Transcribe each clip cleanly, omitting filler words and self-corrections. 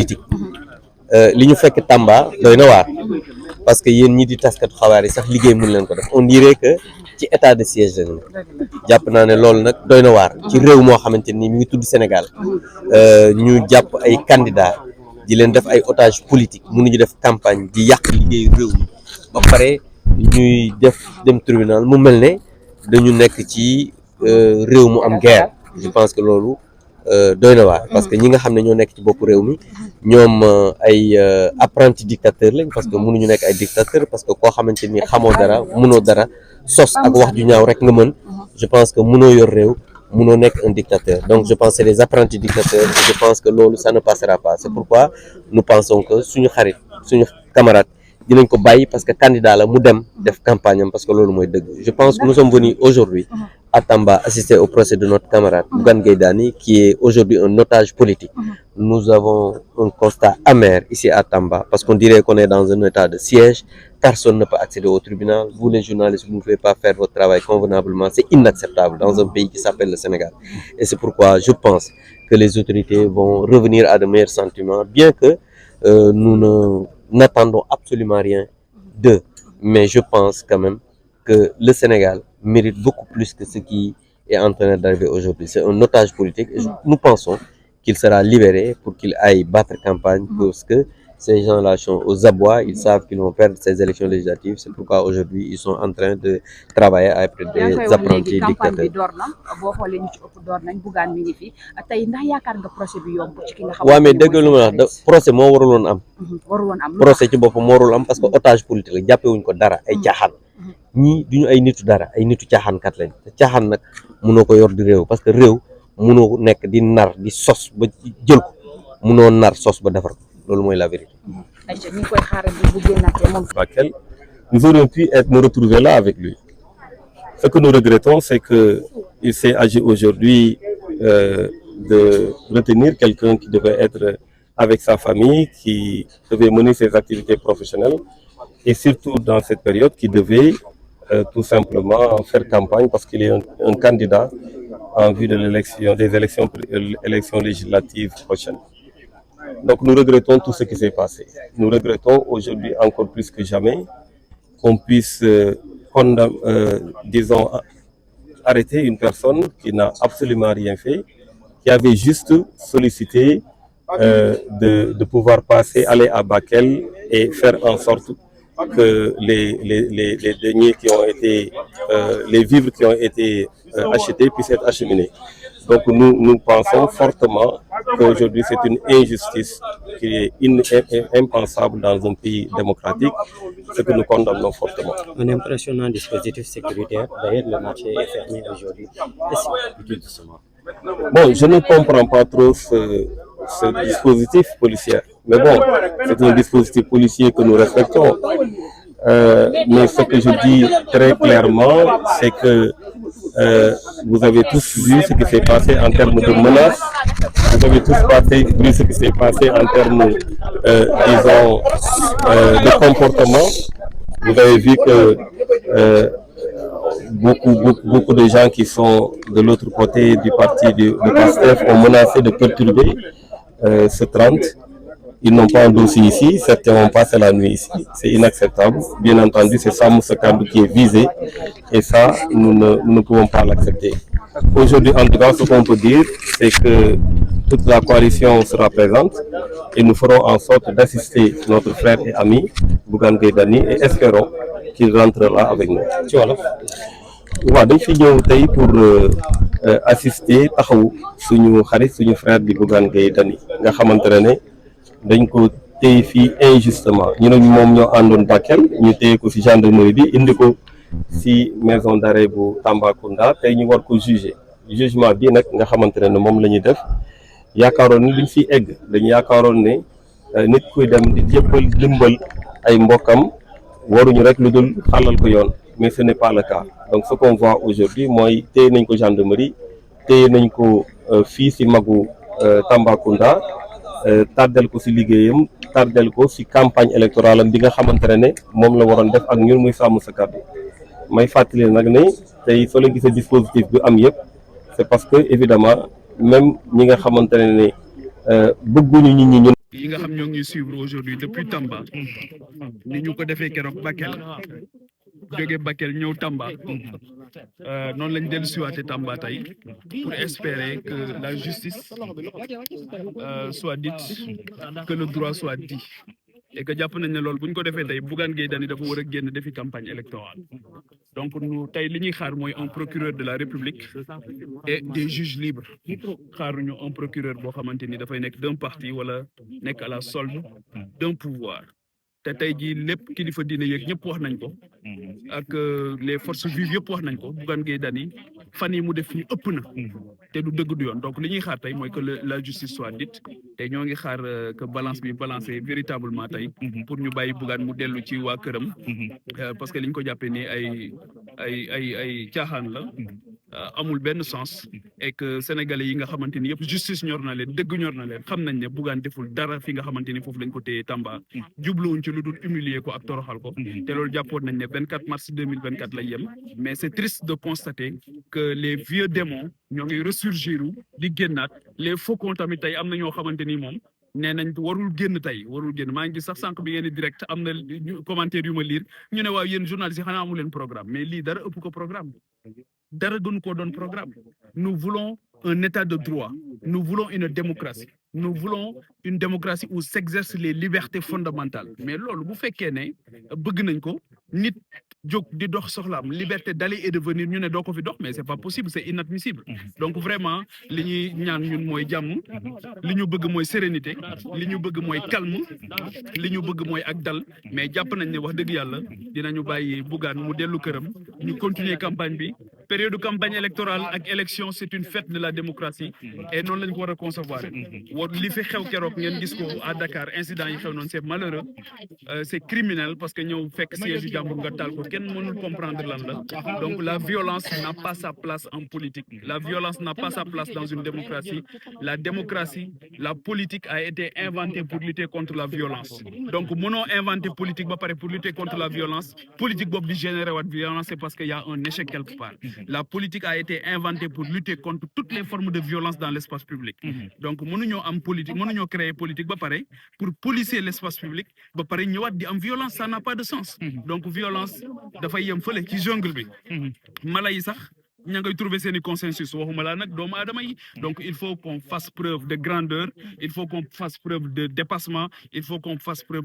politique li ñu fekk Tamba doy na waar parce que yéen ñi di taskatu xabaar yi sax liggéey mun leen ko def on dirait que ci état de siège lañu ne jàpp naa ne loolu nag doy na waar ci réew moo xamante ni mi ngi tudd Sénégal ñu jàpp ay candidats di leen def ay otage politique mënuñu def campagne di yàq liggéeyu réew mi ba pare ñuy def dem tribunal mu mel ne dañu nekk ci réew mu am guerre je pense que loolu doy na waar parce que ñi nga xam ne ñoo nekk ci bopp réew mi ñoom ay apprenti dictateur lañ parce que mënuñu nekk ay dictateur parce que koo xamante ni xamoo dara mënoo dara sos ak wax ju ñaaw rek nga mën je pense que mënoo yor réew mënoo nekk un dictateur donc je pense que c'est des apprentis dictateurs et je pense que loolu ça ne passera pas c'est pourquoi nous pensons que suñu xarit suñu camarade dinañ ko bàyyi parce que candidat la mu dem def campagne am parce que loolu mooy dëgg je pense que nous sommes venus aujourd'hui à Tamba assister au procès de notre camarade Bougane Gueye Dany qui est aujourd'hui un otage politique. Nous avons un constat amer ici à Tamba parce qu'on dirait qu'on est dans un état de siège. Personne ne peut accéder au tribunal. Vous les journalistes, vous ne pouvez pas faire votre travail convenablement. C'est inacceptable dans un pays qui s'appelle le Sénégal. Et c'est pourquoi je pense que les autorités vont revenir à de meilleurs sentiments, bien que nous n'attendons absolument rien d'eux. Mais je pense quand même que le Sénégal mérite beaucoup plus que ce qui est en train d'arriver aujourd'hui. C'est un otage politique et nous pensons qu'il sera libéré pour qu'il aille battre campagne parce que ces gens-là sont aux abois, ils savent qu'ils vont perdre ces élections législatives. C'est pourquoi aujourd'hui ils sont en train de travailler après des apprentis dictateurs. waaw mais dégg lu ma wax procès moo waruloon am. procès ci boppam moo warul am parce que otage politique la jàppewuñ ko dara ay caaxaan. ñii duñu ay nitu dara ay nitu caaxaankat lañ te caaxaan nag mënoo ko yor di réew parce que réew mënoo nekk di nar di sos ba jël ko mënoo nar sos ba defar ko loolu mooy la vérité. Bakel, nous aurions pu nous retrouver là avec lui. Ce que nous regrettons, c'est qu'il s'est agi aujourd'hui de retenir quelqu'un qui devait être avec sa famille, qui devait mener ses activités professionnelles et surtout dans cette période qui devait tout simplement faire campagne parce qu'il est un candidat en vue de des élections législatives prochaines. Donc nous regrettons tout ce qui s'est passé. Nous regrettons aujourd'hui encore plus que jamais qu'on puisse disons, arrêter une personne qui n'a absolument rien fait, qui avait juste sollicité de pouvoir passer, aller à Bakel et faire en sorte que les deniers qui ont été, les vivres qui ont été achetés puissent être acheminés. Donc nous pensons fortement qu'aujourd'hui c'est une injustice qui est impensable dans un pays démocratique, ce que nous condamnons fortement. Un impressionnant dispositif sécuritaire, d'ailleurs le marché est fermé aujourd'hui. Bon, je ne comprends pas trop ce dispositif policier, mais bon, c'est un dispositif policier que nous respectons. Mais ce que je dis très clairement, c'est que vous avez tous vu ce qui s'est passé en termes de menaces, vous avez tous vu ce qui s'est passé en termes, disons, de comportement. Vous avez vu que beaucoup de gens qui sont de l'autre côté du parti de PASTEF ont menacé de perturber ce 30. Ils n'ont pas un dossier ici, certains ont passé la nuit ici. C'est inacceptable. Bien entendu, c'est Sam Sekandou qui est visé et ça, nous ne pouvons pas l'accepter. Aujourd'hui, en tout cas, ce qu'on peut dire, c'est que toute la coalition sera présente et nous ferons en sorte d'assister notre frère et ami Bougane Gueye Dany et espérons qu'il rentrera avec nous. waaw dañ fi ñëw tey pour assister taxaw suñu xarit suñu frère di Bougane Gueye Dany nga xamante ne dañ ko téye fii injustement ñu ne moom ñoo àndoon Bakel ñu téye ko ci gendarmerie bi indi ko ci maison d'arrêt bu Tambacounda tey ñu war ko juger jugement bi nag nga xamante ne moom la ñuy def yaakaaroon ni luñ fiy egg dañu yaakaaroon ne nit kuy dem di jébbal dimbal ay mbokkam waruñu rek lu dul xalal ko yoon mais ce n'est pas le cas donc ce qu'on voit aujourd'hui mooy téye nañ ko gendarmerie téye nañ ko fii ci magu Tambacounda tardel ko ci liggéeyam tardel ko ci campagne électorale am bi nga xamante ne moom la waroon def ak ñun muy sàmm sa kàddu may fàttali nag ne tey soo leen gisee dispositif bi am yëpp c'est parce que évidemment même ñi nga xamante ne bëgguñu nit ñi ñun yi nga xam ñoo ngi suivre aujourd'hui depuis Tamba ni ñu ko defee keroog Bakel jóge Bakel ñëw Tamba noonu lañ dellu siwaate Tamba tey pour espérer que la justice soit dite, que le droit soit dit et que jàpp nañ ne loolu bu ñu ko defee tey Bougane Gueye Dany dafa war a génn defi campagne électorale donc nu tey li ñuy xaar mooy un procureur de la République et des juges libres xaaruñu un procureur boo xamante ni dafay nekk d'un parti wala nekk à la solde d'un pouvoir te tey jii lépp kilifa diine yeeg ñëpp wax nañ ko ak les forces vives yëpp wax nañ ko Bougane Gueye Dany fan yi mu def fii ëpp na te du dëgg du yoon donc li ñuy xaar tey mooy que la justice soit dite te ñoo ngi xaar que balance bi balancé véritablement tey pour ñu bàyyi Bougane mu dellu ci waa këram parce que li ñu ko jàppee ni ay caaxaan la amul benn sens et que sénégalais yi nga xamante ni yëpp justice ñor na leen dëgg ñor na leen xam nañ ne Bougane deful dara fi nga xamante ni foofu lañ ko téye Tamba jubluwuñ ci lu dul humilier ko ak toroxal ko te loolu jàppoon nañ ne 24 mars 2024 lay yem mais c'est triste de constater que les vieux démons ñoo ngi ressurgir di génnaat les faucons tamit tey am na ñoo xamante ni moom nee nañ warul génn tey warul génn maa ngi gis sax sànq bi ngeen di direct am na commentaire yu ma lire ñu ne waaw yéen journalistes yi xanaa amu leen programme mais lii dara ëpp ko programme dara gën koo doon programme nous voulons un état de droit nous voulons une démocratie nous voulons une démocratie où s'exercent les libertés fondamentales mais loolu bu fekkee ne bëgg nañ ko nit jóg di dox soxlaam liberté d'aller et de venir ñu ne doo ko fi dox mais c'est pas possible c'est inadmissible donc vraiment li ñuy ñaan ñun mooy jàmm li ñu bëgg mooy sérénité li ñu bëgg mooy calme li ñu bëgg mooy ak dal mais jàpp nañ ne wax dëgg yàlla dinañu bàyyi Bougane mu dellu këram ñu continuer campagne bi période de campagne électorale ak élection c'est une fête de la démocratie et noonu lañ ko war a concevoir li fi xew keroog ngeen gis ko à Dakar incident yi xew noonu c'est malheureux c'est criminel parce que ñëw fekk siège yu jàmbur nga taal ko kenn mënul comprendre lan la donc la violence n'a pas sa place en politique la violence n'a pas sa place dans une démocratie la politique a été inventée pour lutter contre la violence donc mënoo inventer politique ba pare pour lutter contre la violence politique boobu di générer waat violence c'est parce que y a un échec quelque part la politique a été inventée pour lutter contre toutes les formes de violence dans l'espace public donc mënuñoo am politique mënuñoo créer politique ba pare pour policer l'espace public ba pare ñëwaat di am violence ça n'a pas de sens donc violence dafay yem fële ci jungle bi mala yi sax ña ngay trouver seeni consensus waxuma laa nag doomu aadama yi donc il faut qu'on fasse preuve de grandeur il faut qu'on fasse preuve de dépassement il faut qu'on fasse preuve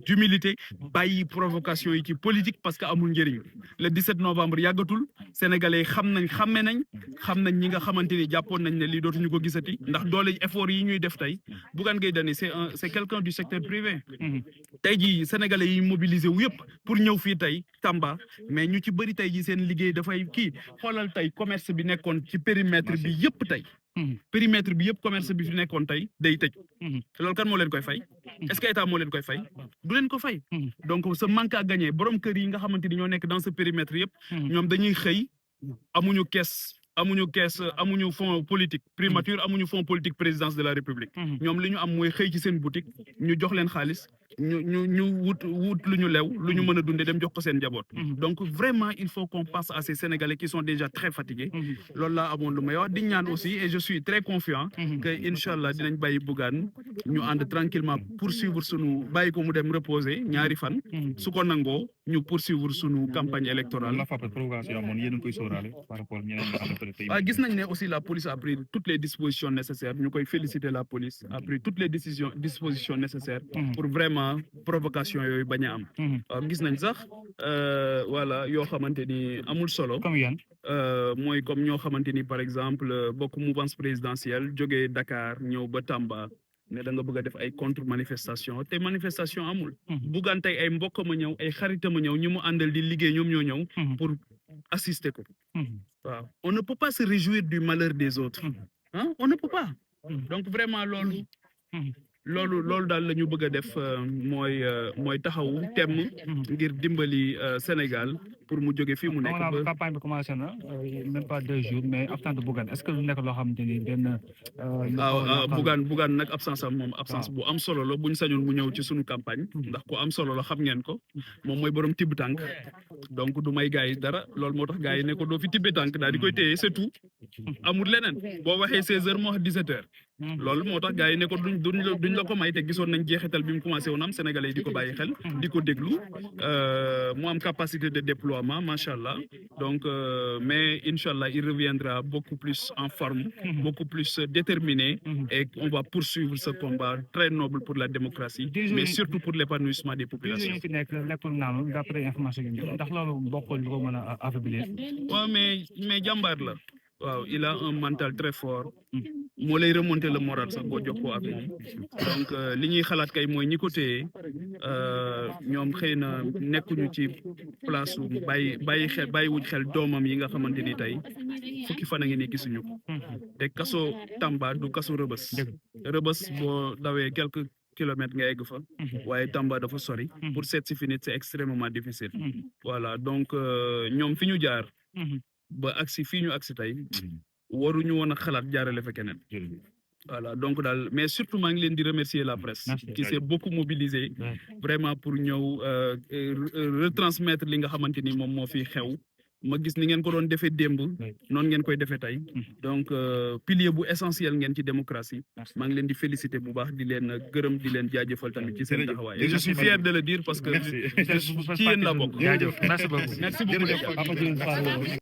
d'humilité bàyyi provocation yi ci politique parce que amul njëriñ le 17 novembre yàggatul sénégalais yi xam nañ ñi nga xamante ni jàppoon nañ ne lii dootuñu ko gisati ndax doole effort yi ñuy def tey Bougane Gueye Dany c'est quelqu'un du secteur privé tey jii sénégalais yi mobilisé wu yëpp pour ñëw fii tey Tamba mais ñu ci bëri tey jii seen liggéey dafay kii xoolal tey commerce bi nekkoon ci périmètre bi yëpp tey périmètre bi yëpp commerce bi fi nekkoon tey day tëj loolu kan moo leen koy fay est-ce que état moo leen koy fay du leen ko fay donc ce manque à gagner borom kër yi nga xamante ni ñoo nekk dans ce périmètre yëpp ñoom dañuy xëy amuñu fonds politique primature amuñu fonds politique présidence de la République ñoom li ñu am mooy xëy ci seen boutique ñu jox leen xaalis ñu wut lu ñu lew lu ñu mën a dundee dem jox ko seen njaboot donc vraiment il faut qu'on pense à ces Sénégalais qui sont déjà très fatigués loolu laa amoon lu may wax di ñaan aussi et je suis très confiant que inchallah dinañ bàyyi Bougane ñu ànd tranquillement poursuivre sunu bàyyi ko mu dem reposer ñaari fan su ko nangoo ñu poursuivre sunu campagne électorale gis nañ ne aussi la police a pris toutes les dispositions nécessaires ñu koy féliciter la police a pris toutes les dispositions nécessaires pour vraiment provocation yooyu bañ a am gis nañ sax voilà yoo xamante ni amul solo mooy comme ñoo xamante ni par exemple bokk mouvance présidentielle jógee Dakar ñëw ba Tamba ne da nga bëgg a def ay contre manifestation te manifestation amul Bougane tey ay mbokkam a ñëw ay xaritam a ñëw ñu mu àndal di liggéey ñoom ñoo ñëw pour assister ko waaw on ne peut pas se réjouir du malheur des autres on ne peut pas donc vraiment loolu daal la ñu bëgg a def mooy taxawu temm ngir dimbali Sénégal pour mu jóge fii mu nekk ba campagne bi commencé na même pas 2 jours mais absence de Bougane est-ce que lu nekk loo xamante ni benn Bougane nag absence am moom absence bu am solo la buñ sañoon mu ñëw ci sunu campagne ndax ku am solo la xam ngeen ko moom mooy borom tibb tànk donc du may gars yi dara loolu moo tax gars yi ne ko doo fi tibbe tànk daal di koy téye c'est tout amul leneen boo waxee 16h moo wax 17h loolu moo tax gars yi ne ko duñ la ko may te gisoon nañ jeexital bi mu commencé woon am sénégalais yi di ko bàyyi xel di ko déglu mu am capacité de déploiement macha allah donc mais incha allah il reviendra beaucoup plus en forme beaucoup plus déterminé et on va poursuivre ce combat très noble pour la démocratie mais surtout pour l'épanouissement des populations. fi nekk nekkul naanu d'après information yi ndax loolu bokkul lu ko mën a affaiblir. waaw mais jàmbaar la waaw il a un mental très fort moo lay remonter le moral sax boo jokkoo ak moom donc li ñuy xalaat kay mooy ñi ko téye ñoom xëy na nekkuñu ci place su bàyyiwuñ xel doomam yi nga xamante ni tey fukki fan a ngi ni gisuñu ko te kaso Tamba du kaso Rëbës boo dawee quelques kilomètres nga egg fa waaye Tamba dafa sori pour seet si fi nit c'est extrêmement difficile voilà donc ñoom fi ñu jaar ba agsi fii ñu agsi tey waruñu woon a xalaat jaarale fa keneen voilà donc daal mais surtout maa ngi leen di remercier la presse qui s'est beaucoup mobilisé vraiment pour ñëw retransmettre li nga xamante ni moom moo fi xew ma gis ni ngeen ko doon defee démb noonu ngeen koy defee tey donc pilier bu essentiel ngeen ci démocratie maa ngi leen di féliciter bu baax di leen gërëm di leen jaajëfal tamit ci seen taxawaay et je suis fier de le dire parce que ci yéen la bokk merci beaucoup merci beaucoup